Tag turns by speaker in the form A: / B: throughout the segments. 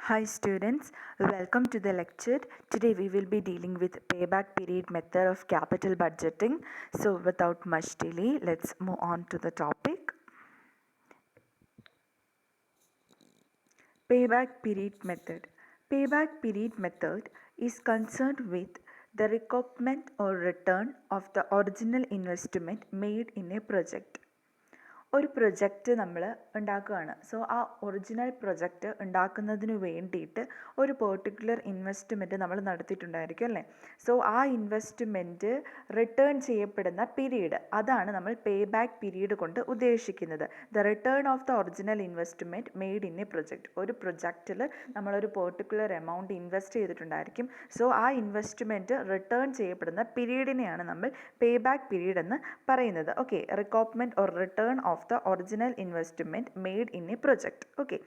A: Hi students, welcome to the lecture. Today we will be dealing with payback period method of capital budgeting. So without much delay, let's move on to the topic. Payback period method. Payback period method is concerned with the recoupment or return of the original investment made in a project. ഒരു project നമ്മൾ ഉണ്ടാക്കുകയാണ്. So ആ original project ഉണ്ടാക്കുന്നതിന് വേണ്ടിയിട്ട് ഒരു particular investment നമ്മൾ നടത്തിയിട്ടുണ്ടായിരിക്കും അല്ലേ. So ആ ഇൻവെസ്റ്റ്മെൻറ്റ് റിട്ടേൺ ചെയ്യപ്പെടുന്ന പീരീഡ്, അതാണ് നമ്മൾ പേ ബാക്ക് പീരീഡ് കൊണ്ട് ഉദ്ദേശിക്കുന്നത്. The return of the original investment made in a project. ഒരു പ്രൊജക്റ്റിൽ നമ്മളൊരു പെർട്ടിക്കുലർ എമൗണ്ട് ഇൻവെസ്റ്റ് ചെയ്തിട്ടുണ്ടായിരിക്കും. സോ ആ ഇൻവെസ്റ്റ്മെൻറ്റ് റിട്ടേൺ ചെയ്യപ്പെടുന്ന പീരീഡിനെയാണ് നമ്മൾ പേ ബാക്ക് പീരീഡ് എന്ന് പറയുന്നത്. Okay, recoupment or return of the original investment made in a project. Okay,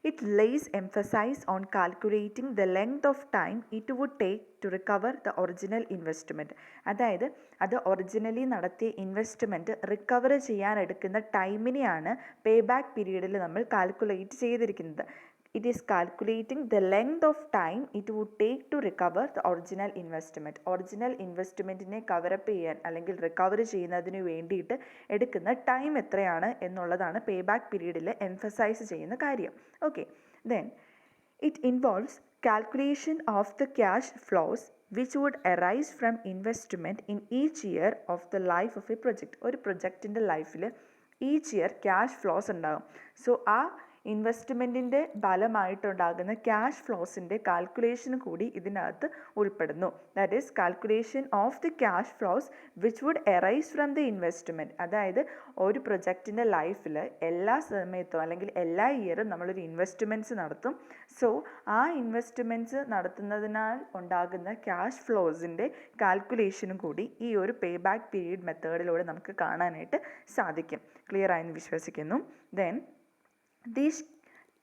A: it lays emphasis on calculating the length of time it would take to recover the original investment. അതായത് അത് originally നടത്തിയ investment recover ചെയ്യാൻ എടുക്കുന്ന ടൈമിനെയാണ് pay back പീരീഡിൽ നമ്മൾ calculate ചെയ്തിരിക്കുന്നത്. It is calculating the length of time it would take to recover the original investment. Original ഇൻവെസ്റ്റ്മെൻറ്റിനെ cover up ചെയ്യാൻ അല്ലെങ്കിൽ റിക്കവർ ചെയ്യുന്നതിന് വേണ്ടിയിട്ട് എടുക്കുന്ന ടൈം എത്രയാണ് എന്നുള്ളതാണ് പേ ബാക്ക് പീരീഡിൽ എംഫസൈസ് ചെയ്യുന്ന കാര്യം. Okay, then it involves calculation of the cash flows which would arise from investment in each year of the life of a project. ഒരു പ്രൊജക്റ്റിൻ്റെ ലൈഫിൽ ഈച്ച് ഇയർ ക്യാഷ് ഫ്ലോസ് ഉണ്ടാകും. So ആ ഇൻവെസ്റ്റ്മെൻറ്റിൻ്റെ ഫലമായിട്ടുണ്ടാകുന്ന ക്യാഷ് ഫ്ലോസിൻ്റെ കാൽക്കുലേഷൻ കൂടി ഇതിനകത്ത് ഉൾപ്പെടുന്നു. That is calculation of the cash flows which would arise from the investment. അതായത് ഒരു പ്രൊജക്റ്റിൻ്റെ ലൈഫിൽ എല്ലാ സമയത്തും അല്ലെങ്കിൽ എല്ലാ ഇയറും നമ്മളൊരു ഇൻവെസ്റ്റ്മെൻറ്റ്സ് നടത്തും. സോ ആ ഇൻവെസ്റ്റ്മെൻറ്റ്സ് നടത്തുന്നതിനാൽ ഉണ്ടാകുന്ന ക്യാഷ് ഫ്ലോസിൻ്റെ കാൽക്കുലേഷനും കൂടി ഈ ഒരു പേ ബാക്ക് പീരീഡ് മെത്തേഡിലൂടെ നമുക്ക് കാണാനായിട്ട് സാധിക്കും. ക്ലിയർ ആയെന്ന് വിശ്വസിക്കുന്നു. Then these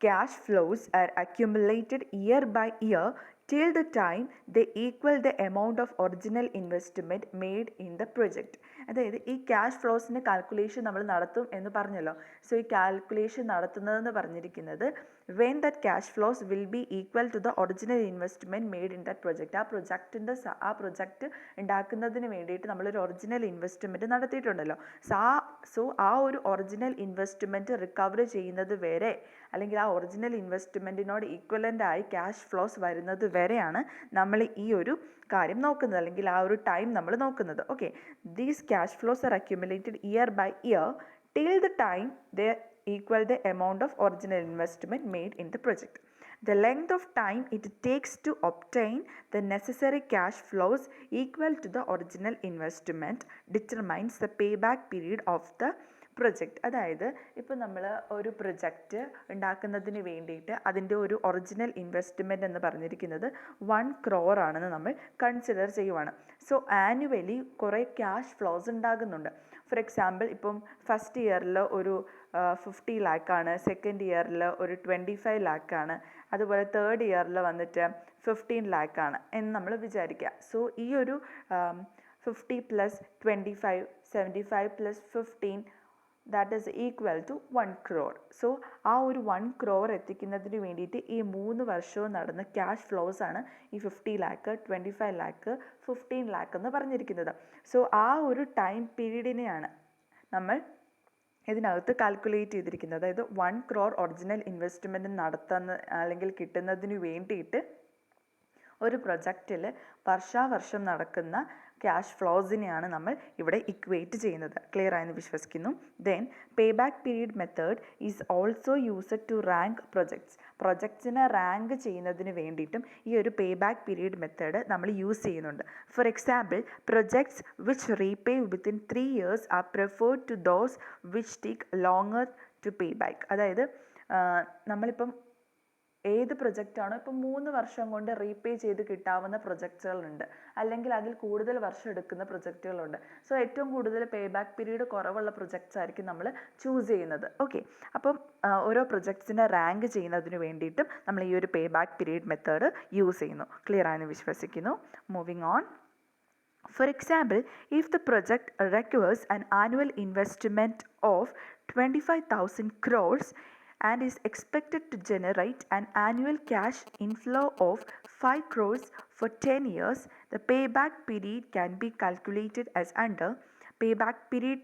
A: cash flows are accumulated year by year till the time they equal the amount of original investment made in the project. അതായത് ഈ ക്യാഷ് ഫ്ലോസിൻ്റെ കാൽക്കുലേഷൻ നമ്മൾ നടത്തും എന്ന് പറഞ്ഞല്ലോ. സോ ഈ കാൽക്കുലേഷൻ നടത്തുന്നതെന്ന് പറഞ്ഞിരിക്കുന്നത് when that cash flows will be equal to the original investment made in that project. ആ പ്രൊജക്റ്റ് ഉണ്ടാക്കുന്നതിന് വേണ്ടിയിട്ട് നമ്മളൊരു ഒറിജിനൽ ഇൻവെസ്റ്റ്മെൻറ്റ് നടത്തിയിട്ടുണ്ടല്ലോ. സോ ആ ഒരു ഒറിജിനൽ ഇൻവെസ്റ്റ്മെൻറ്റ് റിക്കവർ ചെയ്യുന്നത് വരെ അല്ലെങ്കിൽ ആ ഒറിജിനൽ ഇൻവെസ്റ്റ്മെൻറ്റിനോട് ഈക്വലൻ്റ് ആയി ക്യാഷ് ഫ്ലോസ് വരുന്നത് വരെയാണ് നമ്മൾ ഈ ഒരു കാര്യം നോക്കുന്നത്, അല്ലെങ്കിൽ ആ ഒരു ടൈം നമ്മൾ നോക്കുന്നത്. Okay, these cash flows are accumulated year by year till the time they equal the amount of original investment made in the project. The length of time it takes to obtain the necessary cash flows equal to the original investment determines the payback period of the project. അതായത് ഇപ്പോൾ നമ്മൾ ഒരു project ഉണ്ടാക്കുന്നതിന് വേണ്ടിയിട്ട് അതിൻ്റെ ഒരു original investment എന്ന് പറഞ്ഞിരിക്കുന്നത് 1 crore ആണെന്ന് നമ്മൾ കൺസിഡർ ചെയ്യുവാണ്. സോ ആനുവലി കുറേ ക്യാഷ് ഫ്ലോസ് ഉണ്ടാകുന്നുണ്ട്. ഫോർ എക്സാമ്പിൾ, ഇപ്പം ഫസ്റ്റ് ഇയറിൽ ഒരു 50 lakh ആണ്, സെക്കൻഡ് ഇയറിൽ ഒരു 25 lakh ആണ്, അതുപോലെ തേർഡ് ഇയറിൽ വന്നിട്ട് 15 lakh ആണ് എന്ന് നമ്മൾ വിചാരിക്കുക. സോ ഈ ഒരു 50 + 25 75 + 15 that is equal to 1 crore. So ആ ഒരു 1 crore എത്തിക്കുന്നതിന് വേണ്ടിയിട്ട് ഈ 3 വർഷവും നടന്ന ക്യാഷ് ഫ്ലോസ് ആണ് ഈ 50 lakh 25 lakh 15 lakh എന്ന് പറഞ്ഞിരിക്കുന്നത്. സോ ആ ഒരു ടൈം പീരീഡിനെയാണ് നമ്മൾ ഇതിനകത്ത് കാൽക്കുലേറ്റ് ചെയ്തിരിക്കുന്നത്. അതായത് 1 crore ഒറിജിനൽ ഇൻവെസ്റ്റ്മെൻറ്റ് നടത്തുന്ന അല്ലെങ്കിൽ കിട്ടുന്നതിന് വേണ്ടിയിട്ട് ഒരു പ്രൊജക്റ്റിൽ വർഷാവർഷം നടക്കുന്ന ക്യാഷ് ഫ്ലോസിനെയാണ് നമ്മൾ ഇവിടെ ഇക്വേറ്റ് ചെയ്യുന്നത്. ക്ലിയർ ആയെന്ന് വിശ്വസിക്കുന്നു. Then pay back period method is also used to rank projects. പ്രൊജക്ട്സിനെ റാങ്ക് ചെയ്യുന്നതിന് വേണ്ടിയിട്ടും ഈ ഒരു പേ ബാക്ക് പീരീഡ് മെത്തേഡ് നമ്മൾ യൂസ് ചെയ്യുന്നുണ്ട്. For example, projects which repay within 3 years are preferred to those which take longer to pay back. അതായത് നമ്മളിപ്പം ഏത് പ്രൊജക്റ്റാണോ ഇപ്പം 3 വർഷം കൊണ്ട് റീപേ ചെയ്ത് കിട്ടാവുന്ന പ്രൊജക്റ്റുകളുണ്ട്, അല്ലെങ്കിൽ അതിൽ കൂടുതൽ വർഷം എടുക്കുന്ന പ്രൊജക്റ്റുകളുണ്ട്. സോ ഏറ്റവും കൂടുതൽ പേ ബാക്ക് പീരീഡ് കുറവുള്ള പ്രൊജക്ട്സ് ആയിരിക്കും നമ്മൾ ചൂസ് ചെയ്യുന്നത്. ഓക്കെ, അപ്പം ഓരോ പ്രൊജക്ട്സിനെ റാങ്ക് ചെയ്യുന്നതിന് വേണ്ടിയിട്ടും നമ്മൾ ഈ ഒരു pay back period method use ചെയ്യുന്നു. ക്ലിയർ ആയെന്ന് വിശ്വസിക്കുന്നു. Moving on. For example, if the project requires an annual investment of 25,000 crores and is expected to generate an annual cash inflow of 5 crores for 10 years, the payback period can be calculated as under. Payback period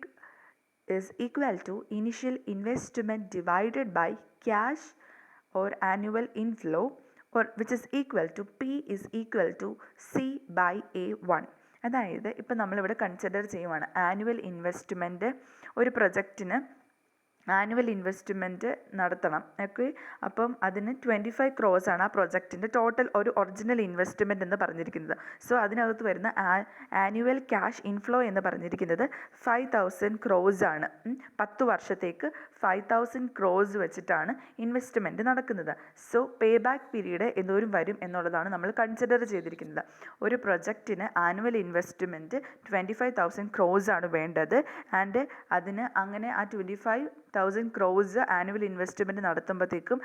A: is equal to initial investment divided by cash or annual inflow, or which is equal to P is equal to C by A1. അതായത് ഇപ്പം നമ്മളിവിടെ consider ചെയ്യുവാണ് annual investment ഒരു പ്രൊജക്റ്റിന് annual investment നടത്തണം. Okay, അപ്പം അതിന് 25 crores ആണ് ആ പ്രൊജക്റ്റിൻ്റെ ടോട്ടൽ ഒരു ഒറിജിനൽ ഇൻവെസ്റ്റ്മെൻറ്റ് എന്ന് പറഞ്ഞിരിക്കുന്നത്. സോ അതിനകത്ത് വരുന്ന ആനുവൽ ക്യാഷ് ഇൻഫ്ലോ എന്ന് പറഞ്ഞിരിക്കുന്നത് 5,000 crores ആണ്. 10 വർഷത്തേക്ക് 5,000 crores വെച്ചിട്ടാണ് ഇൻവെസ്റ്റ്മെൻറ്റ് നടക്കുന്നത്. സോ പേ ബാക്ക് പീരീഡ് എന്തോരം വരും എന്നുള്ളതാണ് നമ്മൾ കൺസിഡർ ചെയ്തിരിക്കുന്നത്. ഒരു പ്രൊജക്റ്റിന് ആനുവൽ ഇൻവെസ്റ്റ്മെൻറ്റ് 25,000 crores ആണ് വേണ്ടത്. ആൻഡ് അതിന് അങ്ങനെ ആ 25,000 crores ആനുവൽ ഇൻവെസ്റ്റ്മെൻറ്റ് നടത്തുമ്പോഴത്തേക്കും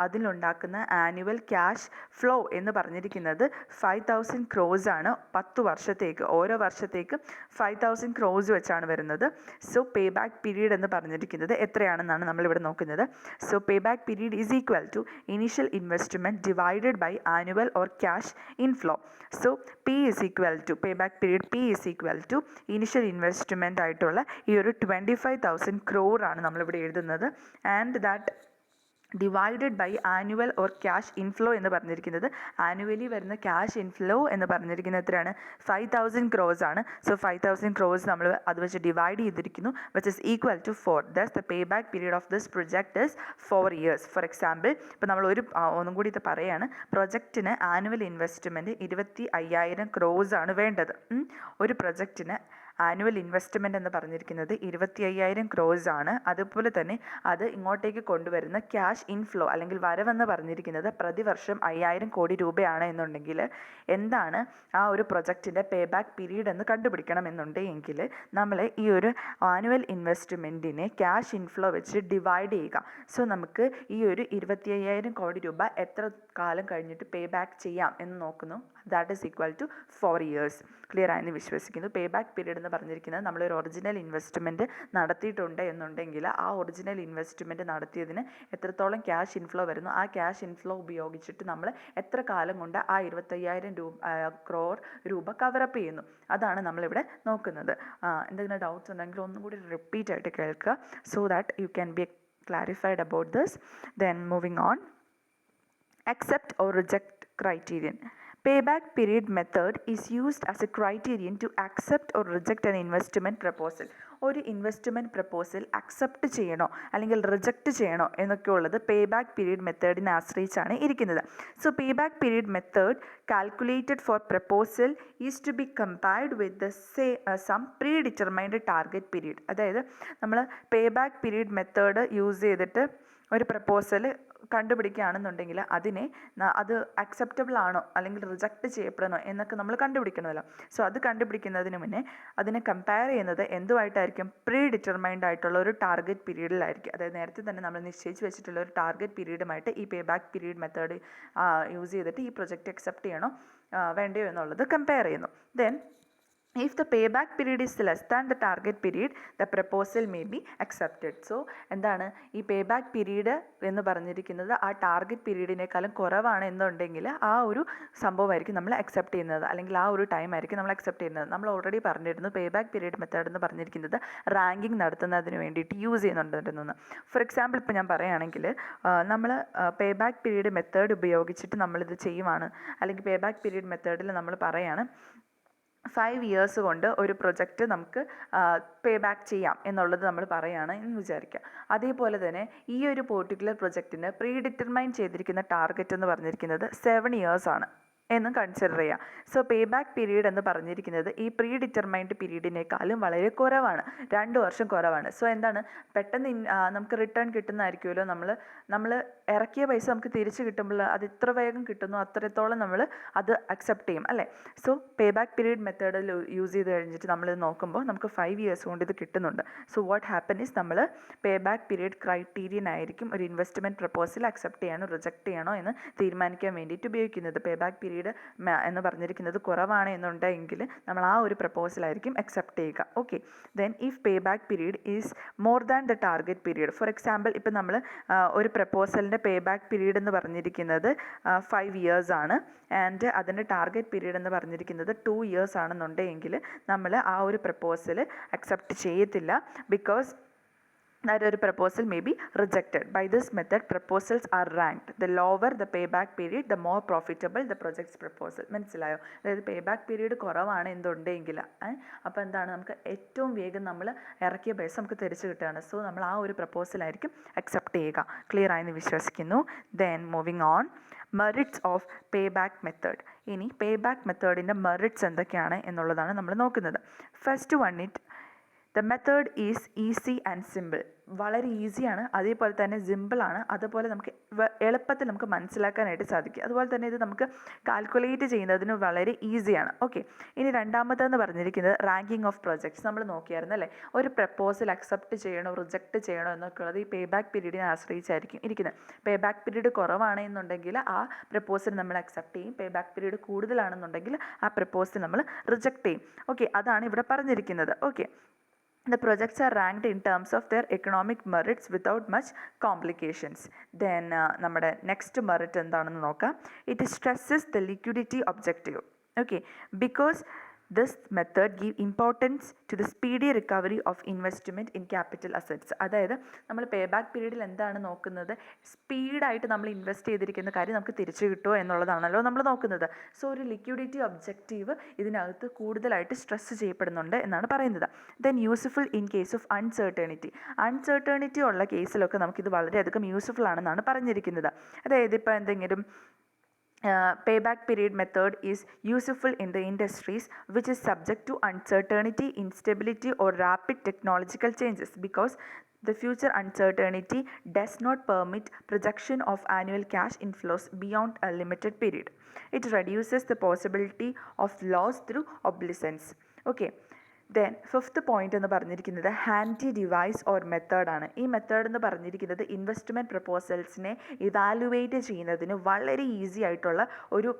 A: അതിലുണ്ടാക്കുന്ന ആനുവൽ ക്യാഷ് ഫ്ലോ എന്ന് പറഞ്ഞിരിക്കുന്നത് 5,000 crores ആണ്. 10 വർഷത്തേക്ക് ഓരോ വർഷത്തേക്ക് 5,000 crores വെച്ചാണ് വരുന്നത്. സോ പേ ബാക്ക് പീരീഡ് എന്ന് പറഞ്ഞിരിക്കുന്നത് എത്രയാണെന്നാണ് നമ്മളിവിടെ നോക്കുന്നത്. So pay back period is equal to initial investment divided by annual or cash inflow. So P is equal to pay back period P is equal to initial investment ആയിട്ടുള്ള ഈ ഒരു 25,000 crore ആണ് നമ്മളിവിടെ എഴുതുന്നത്. And that divided by annual or cash inflow എന്ന് പറഞ്ഞിരിക്കുന്നത് annually വരുന്ന cash inflow എന്ന് പറഞ്ഞിരിക്കുന്നത് എത്രയാണ്? 5,000 crores ആണ്. സോ 5,000 crores നമ്മൾ അത് വെച്ച് ഡിവൈഡ് ചെയ്തിരിക്കുന്നു, which is equal to 4. Thus the pay back period of this project is 4 years. For example ഇപ്പോൾ നമ്മൾ ഒന്നും കൂടി ഇത് പറയാണ്, പ്രൊജക്റ്റിന് ആനുവൽ ഇൻവെസ്റ്റ്മെൻറ്റ് 25,000 crores ആണ് വേണ്ടത്. ഒരു പ്രൊജക്റ്റിന് ആനുവൽ ഇൻവെസ്റ്റ്മെൻറ്റ് എന്ന് പറഞ്ഞിരിക്കുന്നത് 25,000 crores ആണ്. അതുപോലെ തന്നെ അത് ഇങ്ങോട്ടേക്ക് കൊണ്ടുവരുന്ന ക്യാഷ് ഇൻഫ്ലോ അല്ലെങ്കിൽ വരവെന്ന് പറഞ്ഞിരിക്കുന്നത് പ്രതിവർഷം 5,000 കോടി രൂപയാണ് എന്നുണ്ടെങ്കിൽ എന്താണ് ആ ഒരു പ്രൊജക്റ്റിൻ്റെ പേ ബാക്ക് പീരീഡ് എന്ന് കണ്ടുപിടിക്കണം എന്നുണ്ടെങ്കിൽ നമ്മൾ ഈ ഒരു ആനുവൽ ഇൻവെസ്റ്റ്മെൻറ്റിനെ ക്യാഷ് ഇൻഫ്ലോ വെച്ച് ഡിവൈഡ് ചെയ്യുക. സോ നമുക്ക് ഈ ഒരു 25,000 കോടി രൂപ എത്ര കാലം കഴിഞ്ഞിട്ട് പേ ബാക്ക് ചെയ്യാം എന്ന് നോക്കുന്നു. That is equal to 4 years. Clear ആയെന്ന് വിശ്വസിക്കുന്നു. പേ ബാക്ക് പീരീഡ് എന്ന് പറഞ്ഞിരിക്കുന്നത് നമ്മളൊരു ഒറിജിനൽ ഇൻവെസ്റ്റ്മെൻറ്റ് നടത്തിയിട്ടുണ്ട് എന്നുണ്ടെങ്കിൽ ആ ഒറിജിനൽ ഇൻവെസ്റ്റ്മെൻറ്റ് നടത്തിയതിന് എത്രത്തോളം ക്യാഷ് ഇൻഫ്ലോ വരുന്നു, ആ ക്യാഷ് ഇൻഫ്ലോ ഉപയോഗിച്ചിട്ട് നമ്മൾ എത്ര കാലം കൊണ്ട് ആ 25,000 crore രൂപ കവറപ്പ് ചെയ്യുന്നു, അതാണ് നമ്മളിവിടെ നോക്കുന്നത്. എന്തെങ്കിലും ഡൗട്ട്സ് ഉണ്ടെങ്കിൽ ഒന്നും കൂടി റിപ്പീറ്റ് ആയിട്ട് കേൾക്കുക, so that you can be clarified about this. Then moving on, accept or reject criterion. Payback period method is used as a criterion to accept or reject an investment proposal. ഒരു investment proposal accept ചെയ്യണോ അല്ലെങ്കിൽ reject ചെയ്യണോ എന്നൊക്കെ ഉള്ളത് പേ back period മെത്തേഡിനെ ആശ്രയിച്ചാണ് ഇരിക്കുന്നത്. So pay back period method calculated for proposal is to be compared with some predetermined target period. അതായത് നമ്മൾ pay back period method use ചെയ്തിട്ട് ഒരു പ്രപ്പോസൽ കണ്ടുപിടിക്കുകയാണെന്നുണ്ടെങ്കിൽ അത് അക്സെപ്റ്റബിൾ ആണോ അല്ലെങ്കിൽ റിജക്റ്റ് ചെയ്യപ്പെടണോ എന്നൊക്കെ നമ്മൾ കണ്ടുപിടിക്കണമല്ലോ. സോ അത് കണ്ടുപിടിക്കുന്നതിന് മുന്നേ അതിനെ കമ്പയർ ചെയ്യുന്നത് എന്തുമായിട്ടായിരിക്കും? പ്രീ ഡിറ്റർമൈൻഡ് ആയിട്ടുള്ള ഒരു ടാർഗറ്റ് പീരീഡിലായിരിക്കും. അതായത് നേരത്തെ തന്നെ നമ്മൾ നിശ്ചയിച്ച് വെച്ചിട്ടുള്ള ഒരു ടാർഗറ്റ് പീരീഡുമായിട്ട് ഈ പേ ബാക്ക് പീരീഡ് മെത്തേഡ് യൂസ് ചെയ്തിട്ട് ഈ പ്രൊജക്റ്റ് അക്സെപ്റ്റ് ചെയ്യണോ വേണ്ടയോ എന്നുള്ളത് കമ്പയർ ചെയ്യുന്നു. Then if the payback period is less than the target period, the proposal may be accepted. So എന്താണ് ഈ പേ ബാക്ക് പീരീഡ് എന്ന് പറഞ്ഞിരിക്കുന്നത് ആ ടാർഗറ്റ് പീരീഡിനേക്കാളും കുറവാണ് എന്നുണ്ടെങ്കിൽ ആ ഒരു സംഭവമായിരിക്കും നമ്മൾ അക്സെപ്റ്റ് ചെയ്യുന്നത്, അല്ലെങ്കിൽ ആ ഒരു ടൈം ആയിരിക്കും നമ്മൾ അക്സെപ്റ്റ് ചെയ്യുന്നത്. നമ്മൾ ഓൾറെഡി പറഞ്ഞിരുന്നു പേ ബാക്ക് പീരീഡ് മെത്തേഡ് എന്ന് പറഞ്ഞിരിക്കുന്നത് റാങ്കിങ് നടത്തുന്നതിന് വേണ്ടിയിട്ട് യൂസ് ചെയ്യുന്നുണ്ടെന്ന്. ഫോർ എക്സാമ്പിൾ ഇപ്പോൾ ഞാൻ പറയുകയാണെങ്കിൽ നമ്മൾ പേ ബാക്ക് പീരീഡ് മെത്തേഡ് ഉപയോഗിച്ചിട്ട് നമ്മളിത് ചെയ്യുവാണ്, അല്ലെങ്കിൽ പേ ബാക്ക് പീരീഡ് മെത്തേഡിൽ നമ്മൾ പറയുകയാണ് 5 years കൊണ്ട് ഒരു പ്രൊജക്റ്റ് നമുക്ക് പേ ബാക്ക് ചെയ്യാം എന്നുള്ളത് നമ്മൾ പറയുകയാണ് എന്ന് വിചാരിക്കുക. അതേപോലെ തന്നെ ഈ ഒരു പെർട്ടിക്കുലർ പ്രൊജക്റ്റിന് പ്രീ ഡിറ്റർമൈൻ ചെയ്തിരിക്കുന്ന ടാർഗറ്റ് എന്ന് പറഞ്ഞിരിക്കുന്നത് 7 years ആണ് എന്നും കൺസിഡർ ചെയ്യാം. സോ പേ ബാക്ക് പീരീഡ് എന്ന് പറഞ്ഞിരിക്കുന്നത് ഈ പ്രീ ഡിറ്റർമൈൻഡ് പീരീഡിനേക്കാളും വളരെ കുറവാണ്, 2 വർഷം കുറവാണ്. സോ എന്താണ് പെട്ടെന്ന് നമുക്ക് റിട്ടേൺ കിട്ടുന്നതായിരിക്കുമല്ലോ, നമ്മൾ ഇറക്കിയ പൈസ നമുക്ക് തിരിച്ച് കിട്ടുമ്പോൾ അത് എത്ര വേഗം കിട്ടുന്നു അത്രത്തോളം നമ്മൾ അത് അക്സെപ്റ്റ് ചെയ്യും അല്ലേ. സോ പേ ബാക്ക് പീരീഡ് മെത്തേഡിൽ യൂസ് ചെയ്ത് കഴിഞ്ഞിട്ട് നമ്മൾ നോക്കുമ്പോൾ നമുക്ക് 5 years കൊണ്ട് ഇത് കിട്ടുന്നുണ്ട്. സോ വാട്ട് ഹാപ്പൻ ഈസ് നമ്മൾ പേ ബാക്ക് പീരീഡ് ക്രൈറ്റീരിയൻ ആയിരിക്കും ഒരു ഇൻവെസ്റ്റ്മെൻറ്റ് പ്രപ്പോസൽ അക്സെപ്റ്റ് ചെയ്യണോ റിജക്റ്റ് ചെയ്യണോ എന്ന് തീരുമാനിക്കാൻ വേണ്ടിയിട്ട് ഉപയോഗിക്കുന്നത്. പേ ബാക്ക് പീരീഡ് പീരീഡ് എന്ന് പറഞ്ഞിരിക്കുന്നത് കുറവാണ് എന്നുണ്ടെങ്കിൽ നമ്മൾ ആ ഒരു പ്രപ്പോസലായിരിക്കും അക്സെപ്റ്റ് ചെയ്യുക. Okay, then if pay back period is more than the target period, for example ഇപ്പം നമ്മൾ ഒരു പ്രപ്പോസലിൻ്റെ പേ ബാക്ക് പീരീഡ് എന്ന് പറഞ്ഞിരിക്കുന്നത് 5 years ആണ്, ആൻഡ് അതിൻ്റെ ടാർഗറ്റ് പീരീഡ് എന്ന് പറഞ്ഞിരിക്കുന്നത് 2 years ആണെന്നുണ്ടെങ്കിൽ നമ്മൾ ആ ഒരു പ്രപ്പോസൽ അക്സെപ്റ്റ് ചെയ്യത്തില്ല. ബിക്കോസ് that ഒരു proposal may be rejected. By this method, proposals are ranked. The lower the payback period, the more profitable the project's proposal. മനസ്സിലായോ? അതായത് payback period കുറവാണ് എന്തുണ്ടെങ്കിൽ അപ്പോൾ എന്താണ്, നമുക്ക് ഏറ്റവും വേഗം നമ്മൾ ഇറക്കിയ പൈസ നമുക്ക് തിരിച്ചു കിട്ടുകയാണ്. സോ നമ്മൾ ആ ഒരു പ്രപ്പോസലായിരിക്കും അക്സെപ്റ്റ് ചെയ്യുക. ക്ലിയർ ആയെന്ന് വിശ്വസിക്കുന്നു. Then moving on, merits of pay back method. ഇനി പേ ബാക്ക് മെത്തേഡിൻ്റെ മെറിറ്റ്സ് എന്തൊക്കെയാണ് എന്നുള്ളതാണ് നമ്മൾ നോക്കുന്നത്. First one, the method is easy and simple. വളരെ ഈസിയാണ്, അതേപോലെ തന്നെ സിമ്പിളാണ്, അതുപോലെ നമുക്ക് എളുപ്പത്തിൽ നമുക്ക് മനസ്സിലാക്കാനായിട്ട് സാധിക്കും. അതുപോലെ തന്നെ ഇത് നമുക്ക് കാൽക്കുലേറ്റ് ചെയ്യുന്നതിന് വളരെ ഈസിയാണ്. ഓക്കെ, ഇനി രണ്ടാമതെന്ന് പറഞ്ഞിരിക്കുന്നത് റാങ്കിങ് ഓഫ് പ്രൊജക്ട്സ്. നമ്മൾ നോക്കിയായിരുന്നു അല്ലേ, ഒരു പ്രപ്പോസൽ അക്സെപ്റ്റ് ചെയ്യണോ റിജക്റ്റ് ചെയ്യണോ എന്നൊക്കെ ഉള്ളത് ഈ പേ ബാക്ക് പീരീഡിനെ ആശ്രയിച്ചായിരിക്കും ഇരിക്കുന്നത്. പേ ബാക്ക് പീരീഡ് കുറവാണ് എന്നുണ്ടെങ്കിൽ ആ പ്രപ്പോസൽ നമ്മൾ അക്സെപ്റ്റ് ചെയ്യും. പേ ബാക്ക് പീരീഡ് കൂടുതലാണെന്നുണ്ടെങ്കിൽ ആ പ്രപ്പോസൽ നമ്മൾ റിജക്റ്റ് ചെയ്യും. ഓക്കെ, അതാണ് ഇവിടെ പറഞ്ഞിരിക്കുന്നത്. Okay, the projects are ranked in terms of their economic merits without much complications. Then നമ്മുടെ നെക്സ്റ്റ് മെറിറ്റ് എന്താണെന്ന് നോക്കാം. It stresses the liquidity objective. Okay, because this method give importance to the speedy recovery of investment in capital assets. അതായത് നമ്മൾ pay back പീരീഡിൽ എന്താണ് നോക്കുന്നത്, സ്പീഡായിട്ട് നമ്മൾ invest ചെയ്തിരിക്കുന്ന കാര്യം നമുക്ക് തിരിച്ചു കിട്ടുമോ എന്നുള്ളതാണല്ലോ നമ്മൾ നോക്കുന്നത്. സോ ഒരു ലിക്വിഡിറ്റി ഒബ്ജക്റ്റീവ് ഇതിനകത്ത് കൂടുതലായിട്ട് സ്ട്രെസ് ചെയ്യപ്പെടുന്നുണ്ട് എന്നാണ് പറയുന്നത്. Then useful in case of uncertainty ഉള്ള കേസിലൊക്കെ നമുക്കിത് വളരെയധികം യൂസ്ഫുൾ ആണെന്നാണ് പറഞ്ഞിരിക്കുന്നത്. അതായത് ഇപ്പോൾ എന്തെങ്കിലും payback period method is useful in the industries which is subject to uncertainty, instability or rapid technological changes, because the future uncertainty does not permit projection of annual cash inflows beyond a limited period. It reduces the possibility of loss through obsolescence. Okay, then fifth point എന്ന് പറഞ്ഞിരിക്കുന്നത് handy device or മെത്തേഡാണ്. ഈ method എന്ന് പറഞ്ഞിരിക്കുന്നത് investment പ്രപ്പോസൽസിനെ evaluate ചെയ്യുന്നതിന് വളരെ easy ആയിട്ടുള്ള ഒരു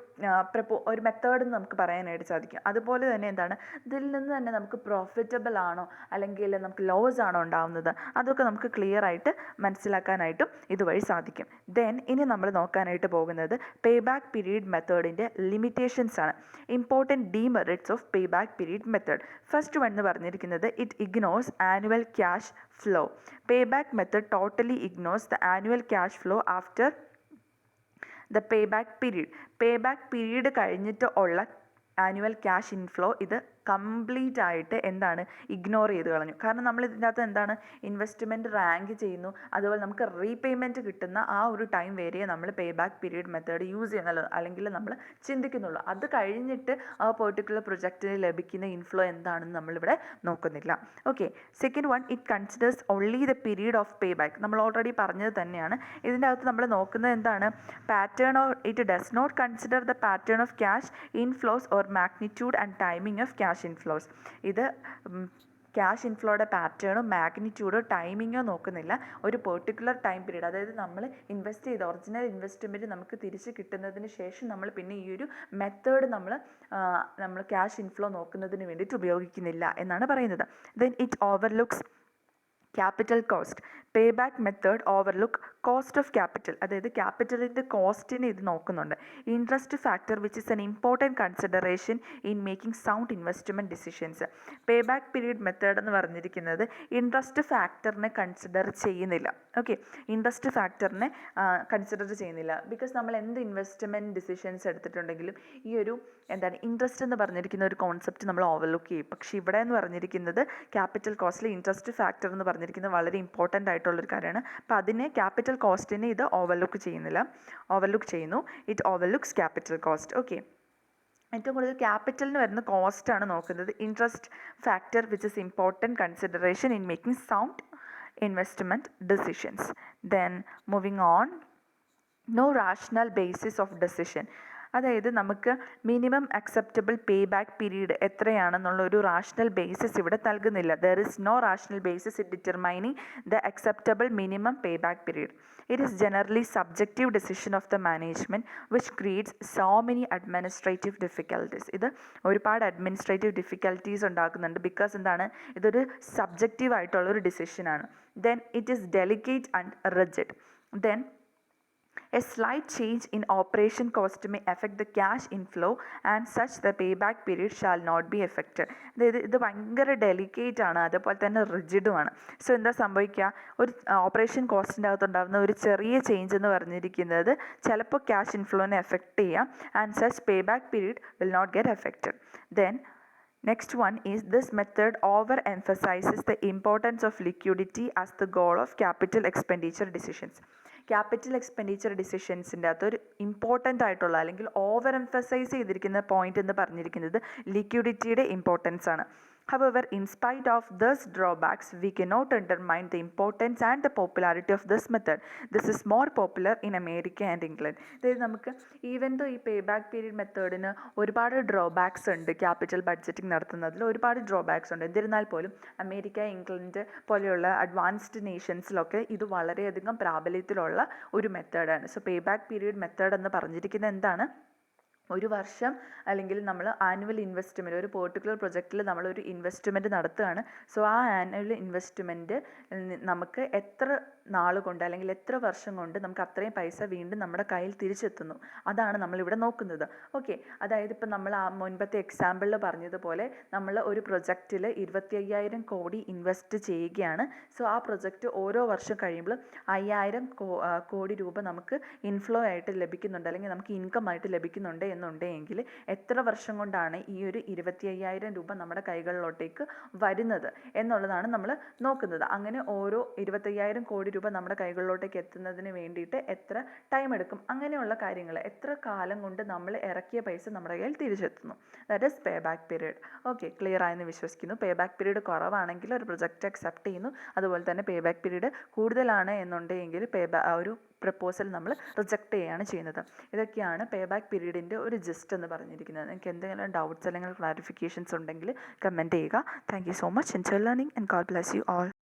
A: മെത്തേഡ് എന്ന് നമുക്ക് പറയാനായിട്ട് സാധിക്കും. അതുപോലെ തന്നെ എന്താണ്, ഇതിൽ നിന്ന് തന്നെ നമുക്ക് പ്രോഫിറ്റബിൾ ആണോ അല്ലെങ്കിൽ നമുക്ക് ലോസ് ആണോ ഉണ്ടാവുന്നത്, അതൊക്കെ നമുക്ക് ക്ലിയർ ആയിട്ട് മനസ്സിലാക്കാനായിട്ടും ഇതുവഴി സാധിക്കും. ദെൻ ഇനി നമ്മൾ നോക്കാനായിട്ട് പോകുന്നത് പേ ബാക്ക് പീരീഡ് മെത്തേഡിൻ്റെ ലിമിറ്റേഷൻസ് ആണ്. Important demerits of pay back period method. First എന്ന് പറഞ്ഞിരിക്കുന്നത് it ignores annual cash flow. Pay back method totally ignores the annual cash flow after the pay back period. Pay back period കഴിഞ്ഞിട്ട് ഉള്ള annual cash inflow ഇത് complete ആയിട്ട് എന്താണ് ignore ചെയ്ത് കളഞ്ഞു. കാരണം നമ്മൾ ഇതിൻ്റെ അകത്ത് എന്താണ് ഇൻവെസ്റ്റ്മെൻറ്റ് റാങ്ക് ചെയ്യുന്നു, അതുപോലെ നമുക്ക് റീപേയ്മെൻറ്റ് കിട്ടുന്ന ആ ഒരു ടൈം വരെ നമ്മൾ pay back period method use ചെയ്യുന്നുള്ളൂ, അല്ലെങ്കിൽ നമ്മൾ ചിന്തിക്കുന്നുള്ളൂ. അത് കഴിഞ്ഞിട്ട് ആ പെർട്ടിക്കുലർ പ്രൊജക്റ്റിന് ലഭിക്കുന്ന ഇൻഫ്ലോ എന്താണെന്ന് നമ്മളിവിടെ നോക്കുന്നില്ല. Okay, second one, it considers only the period of pay back. നമ്മൾ ഓൾറെഡി പറഞ്ഞത് തന്നെയാണ്. ഇതിൻ്റെ അകത്ത് നമ്മൾ നോക്കുന്നത് എന്താണ്, pattern or it does not consider the pattern of cash inflows or magnitude and timing of cash inflows. ഇത് ക്യാഷ് ഇൻഫ്ലോയുടെ പാറ്റേണോ മാഗ്നിറ്റ്യൂഡോ ടൈമിങ്ങോ നോക്കുന്നില്ല. ഒരു പെർട്ടിക്കുലർ ടൈം പീരീഡ്, അതായത് നമ്മൾ ഇൻവെസ്റ്റ് ചെയ്ത ഒറിജിനൽ ഇൻവെസ്റ്റ്മെൻറ്റ് നമുക്ക് തിരിച്ച് കിട്ടുന്നതിന് ശേഷം നമ്മൾ പിന്നെ ഈ ഒരു മെത്തേഡ് നമ്മൾ ക്യാഷ് ഇൻഫ്ലോ നോക്കുന്നതിന് വേണ്ടിയിട്ട് ഉപയോഗിക്കുന്നില്ല എന്നാണ് പറയുന്നത്. Then it overlooks capital cost. Pay back method overlook cost of capital, അതായത് ക്യാപിറ്റലിൻ്റെ കോസ്റ്റിനെ ഇത് നോക്കുന്നുണ്ട്. Interest factor which is an important consideration in making sound investment decisions. Pay back period method എന്ന് പറഞ്ഞിരിക്കുന്നത് ഇൻട്രസ്റ്റ് ഫാക്ടറിനെ കൺസിഡർ ചെയ്യുന്നില്ല. ഓക്കെ, ഇൻട്രസ്റ്റ് ഫാക്ടറിനെ കൺസിഡർ ചെയ്യുന്നില്ല. ബിക്കോസ് നമ്മൾ എന്ത് ഇൻവെസ്റ്റ്മെൻറ്റ് ഡിസിഷൻസ് എടുത്തിട്ടുണ്ടെങ്കിലും ഈ ഒരു ഇൻട്രസ്റ്റ് എന്ന് പറഞ്ഞിരിക്കുന്ന ഒരു കോൺസെപ്റ്റ് നമ്മൾ ഓവർലുക്ക് ചെയ്യും. പക്ഷേ ഇവിടെ എന്ന് പറഞ്ഞിരിക്കുന്നത് ക്യാപിറ്റൽ കോസ്റ്റിൽ ഇൻട്രസ്റ്റ് ഫാക്ടർ എന്ന് പറഞ്ഞിരിക്കുന്നത് വളരെ ഇമ്പോർട്ടൻ്റ് ആയിട്ടുള്ളൊരു കാര്യമാണ്. അപ്പോൾ അതിനെ ക്യാപിറ്റൽ കോസ്റ്റിനെ ഇത് ഓവർലുക്ക് ചെയ്യുന്നു. It overlooks capital cost. Okay, ഏറ്റവും കൂടുതൽ ക്യാപിറ്റലിന് വരുന്ന കോസ്റ്റാണ് നോക്കുന്നത്. Interest factor which is important consideration in making sound investment decisions. Then moving on, no rational basis of decision. അതായത് നമുക്ക് minimum acceptable pay back period എത്രയാണെന്നുള്ള ഒരു റാഷണൽ ബേസിസ് ഇവിടെ നൽകുന്നില്ല. There is no rational basis in determining the acceptable minimum pay back period. It is generally subjective decision of the management which creates so many administrative difficulties. ഇത് ഒരുപാട് administrative difficulties ഉണ്ടാക്കുന്നുണ്ട്. Because എന്താണ്, ഇതൊരു subjective ആയിട്ടുള്ളൊരു ഡിസിഷനാണ്. Then it is delicate and rigid. Then a slight change in operation cost may affect the cash inflow and such the payback period shall not be affected. അതായത് ഇത് ഭയങ്കര delicate ആണ്, അതുപോലെ തന്നെ റിജിഡുമാണ്. സോ എന്താ സംഭവിക്കുക, ഒരു ഓപ്പറേഷൻ കോസ്റ്റിൻ്റെ അകത്തുണ്ടാകുന്ന ഒരു ചെറിയ ചേഞ്ച് എന്ന് പറഞ്ഞിരിക്കുന്നത് ചിലപ്പോൾ ക്യാഷ് ഇൻഫ്ലോനെ എഫക്റ്റ് ചെയ്യാം. And such pay back period will not get effected. Then next one is this method overemphasizes the importance of liquidity as the goal of capital expenditure decisions. Capital expenditure ഡിസിഷൻസിൻ്റെ അകത്ത് ഒരു important ആയിട്ടുള്ള അല്ലെങ്കിൽ over emphasise ചെയ്തിരിക്കുന്ന point എന്ന് പറഞ്ഞിരിക്കുന്നത് ലിക്വിഡിറ്റിയുടെ importance ആണ്. However, in spite of these drawbacks, we cannot undermine the importance and the popularity of this method. This is more popular in America and England. അതായത് നമുക്ക് ഈവൻ ദോ ഈ പേ back period മെത്തേഡിന് ഒരുപാട് drawbacks ഉണ്ട്, capital budgeting നടത്തുന്നതിൽ ഒരുപാട് drawbacks ഉണ്ട്. എന്നിരുന്നാൽ പോലും അമേരിക്ക, ഇംഗ്ലണ്ട് പോലെയുള്ള അഡ്വാൻസ്ഡ് നേഷൻസിലൊക്കെ ഇത് വളരെയധികം പ്രാബല്യത്തിലുള്ള ഒരു മെത്തേഡാണ്. So pay back period method എന്ന് പറഞ്ഞിരിക്കുന്നത് എന്താണ്, ഒരു വർഷം അല്ലെങ്കിൽ നമ്മൾ ആനുവൽ ഇൻവെസ്റ്റ്മെൻറ്റ്, ഒരു പെർട്ടിക്കുലർ പ്രൊജക്റ്റിൽ നമ്മളൊരു ഇൻവെസ്റ്റ്മെൻറ്റ് നടത്തുകയാണ്. സോ ആ ആനുവൽ ഇൻവെസ്റ്റ്മെൻറ്റ് നമുക്ക് എത്ര നാൾ കൊണ്ട് അല്ലെങ്കിൽ എത്ര വർഷം കൊണ്ട് നമുക്ക് അത്രയും പൈസ വീണ്ടും നമ്മുടെ കയ്യിൽ തിരിച്ചെത്തുന്നു, അതാണ് നമ്മളിവിടെ നോക്കുന്നത്. ഓക്കെ, അതായത് ഇപ്പം നമ്മൾ ആ മുൻപത്തെ എക്സാമ്പിളിൽ പറഞ്ഞതുപോലെ നമ്മൾ ഒരു പ്രൊജക്റ്റിൽ 25,000 കോടി ഇൻവെസ്റ്റ് ചെയ്യുകയാണ്. സോ ആ പ്രൊജക്റ്റ് ഓരോ വർഷം കഴിയുമ്പോൾ 5,000 കോടി രൂപ നമുക്ക് ഇൻഫ്ലോ ആയിട്ട് ലഭിക്കുന്നുണ്ട്, അല്ലെങ്കിൽ നമുക്ക് ഇൻകം ആയിട്ട് ലഭിക്കുന്നുണ്ട് എന്നുണ്ടെങ്കിൽ എത്ര വർഷം കൊണ്ടാണ് ഈ ഒരു 25,000 രൂപ നമ്മുടെ കൈകളിലോട്ടേക്ക് വരുന്നത് എന്നുള്ളതാണ് നമ്മൾ നോക്കുന്നത്. അങ്ങനെ ഓരോ 25,000 കോടി രൂപ നമ്മുടെ കൈകളിലോട്ടേക്ക് എത്തുന്നതിന് വേണ്ടിയിട്ട് എത്ര ടൈം എടുക്കും, അങ്ങനെയുള്ള കാര്യങ്ങൾ, എത്ര കാലം കൊണ്ട് നമ്മൾ ഇറക്കിയ പൈസ നമ്മുടെ കയ്യിൽ തിരിച്ചെത്തുന്നു, that is pay back period. Okay, clear ആയെന്ന് വിശ്വസിക്കുന്നു. പേ ബാക്ക് പീരീഡ് കുറവാണെങ്കിൽ ഒരു പ്രൊജക്റ്റ് അക്സെപ്റ്റ് ചെയ്യുന്നു. അതുപോലെ തന്നെ പേ ബാക്ക് പീരീഡ് കൂടുതലാണ് എന്നുണ്ടെങ്കിൽ ഒരു പ്രപ്പോസൽ നമ്മൾ റിജക്റ്റ് ചെയ്യുകയാണ് ചെയ്യുന്നത്. ഇതൊക്കെയാണ് പേ ബാക്ക് പീരീഡിൻ്റെ ഒരു ജിസ്റ്റ് എന്ന് പറഞ്ഞിരിക്കുന്നത്. നിങ്ങൾക്ക് എന്തെങ്കിലും ഡൗട്ട്സ് അല്ലെങ്കിൽ ക്ലാരിഫിക്കേഷൻസ് ഉണ്ടെങ്കിൽ കമൻറ്റ് ചെയ്യുക. Thank you so much. Enjoy learning and God bless you all.